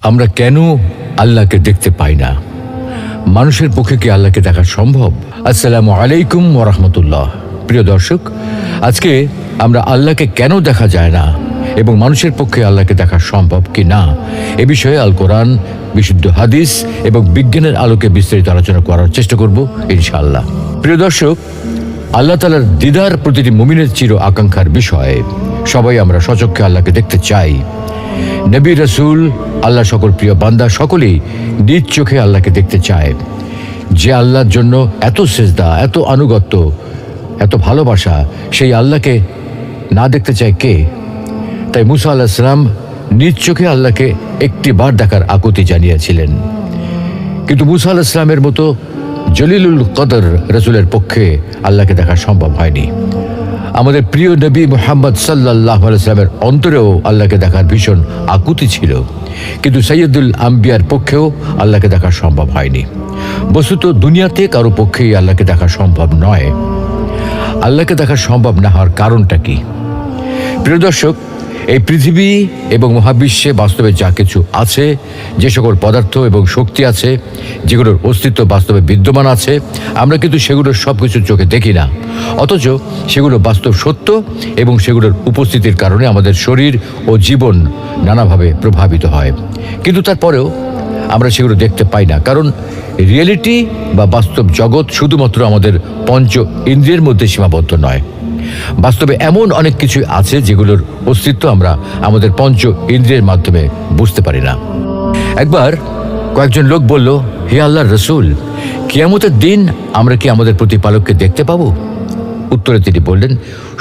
আমরা কেন আল্লাহকে দেখতে পাই না? মানুষের পক্ষে কি আল্লাহকে দেখা সম্ভব? আসসালামু আলাইকুম ওয়া রাহমাতুল্লাহ। প্রিয় দর্শক, আজকে আমরা আল্লাহকে কেন দেখা যায় না এবং মানুষের পক্ষে আল্লাহকে দেখা সম্ভব কি না এ বিষয়ে আল কোরআন, বিশুদ্ধ হাদিস এবং বিজ্ঞানের আলোকে বিস্তারিত আলোচনা করার চেষ্টা করব ইনশাআল্লাহ। প্রিয় দর্শক, আল্লাহ তাআলার দিদার প্রতিটি মুমিনের চির আকাঙ্ক্ষার বিষয়। সবাই আমরা সচক্ষে আল্লাহকে দেখতে চাই। নবী, রাসূল, আল্লাহ সকল প্রিয় বান্দা সকলেই নিজ চোখে আল্লাহকে দেখতে চায়। যে আল্লাহর জন্য এত সেজদা, এত আনুগত্য, এত ভালোবাসা, সেই আল্লাহকে না দেখতে চায় কে? তাই মুসা আলাইহিস সালাম নিজ চোখে আল্লাহকে একটি বার দেখার আকুতি জানিয়েছিলেন। কিন্তু মুসা আলাইহিস সালামের মতো জলিলুল কদর রাসূলের পক্ষে আল্লাহকে দেখা সম্ভব হয়নি। আমাদের প্রিয় নবী মুহাম্মদ সাল্লাল্লাহু আলাইহি ওয়াসাল্লামের অন্তরেও আল্লাহকে দেখার ভীষণ আকুতি ছিল, কিন্তু সাইয়্যিদুল আম্বিয়ার পক্ষেও আল্লাহকে দেখা সম্ভব হয়নি। বস্তুত দুনিয়াতে কারো পক্ষেই আল্লাহকে দেখা সম্ভব নয়। আল্লাহকে দেখা সম্ভব না হওয়ার কারণটা কি? প্রিয় দর্শক, এই পৃথিবী এবং মহাবিশ্বে বাস্তবে যা কিছু আছে, যে সকল পদার্থ এবং শক্তি আছে, যেগুলোর অস্তিত্ব বাস্তবে বিদ্যমান আছে, আমরা কিন্তু সেগুলোর সব কিছু চোখে দেখি না। অথচ সেগুলো বাস্তব সত্য এবং সেগুলোর উপস্থিতির কারণে আমাদের শরীর ও জীবন নানাভাবে প্রভাবিত হয়। কিন্তু তারপরেও আমরা সেগুলো দেখতে পাই না, কারণ রিয়েলিটি বা বাস্তব জগৎ শুধুমাত্র আমাদের পঞ্চ ইন্দ্রিয়ের মধ্যে সীমাবদ্ধ নয়। বাস্তবে এমন অনেক কিছু আছে যেগুলোর অস্তিত্ব আমরা আমাদের পঞ্চ ইন্দ্রিয়ের মাধ্যমে বুঝতে পারি না। একবার কয়েকজন লোক বলল, হে আল্লাহর রাসূল, কিয়ামতের দিন আমরা কি আমাদের প্রতিপালককে দেখতে পাবো? উত্তরে তিনি বললেন,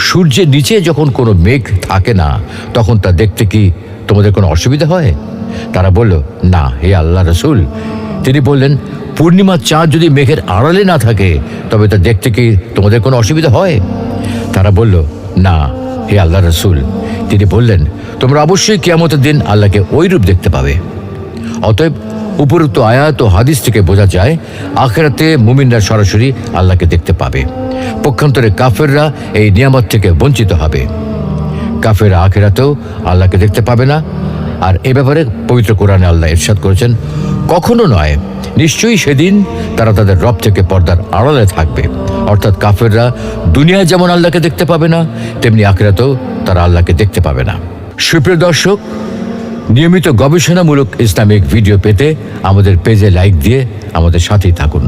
সূর্যের নিচে যখন কোনো মেঘ থাকে না, তখন তা দেখতে কি তোমাদের কোনো অসুবিধা হয়? তারা বলল, না হে আল্লাহর রাসূল। তিনি বললেন, পূর্ণিমার চাঁদ যদি মেঘের আড়ালে না থাকে, তবে তা দেখতে কি তোমাদের কোনো অসুবিধা হয়? তারা বলল, না হে আল্লাহর রাসূল। তিনি বললেন, তোমরা অবশ্যই কিয়ামতের দিন আল্লাহকে ওই রূপ দেখতে পাবে। অতএব উপরোক্ত আয়াত ও হাদিস থেকে বোঝা যায়, আখিরাতে মুমিনরা সরাসরি আল্লাহকে দেখতে পাবে। পক্ষান্তরে কাফেররা এই নিয়ামত থেকে বঞ্চিত হবে। কাফেররা আখিরাতেও আল্লাহকে দেখতে পাবে না। আর এ ব্যাপারে পবিত্র কোরআনে আল্লাহ ইরশাদ করেছেন, কখনো নয়, নিশ্চয়ই সেদিন তারা তাদের রব থেকে পর্দার আড়ালে থাকবে। অর্থাৎ কাফেররা দুনিয়ায় যেমন আল্লাহকে দেখতে পাবে না, তেমনি আখিরাতেও তারা আল্লাহকে দেখতে পাবে না। সুপ্রিয় দর্শক, নিয়মিত গবেষণামূলক ইসলামিক ভিডিও পেতে আমাদের পেজে লাইক দিয়ে আমাদের সাথেই থাকুন।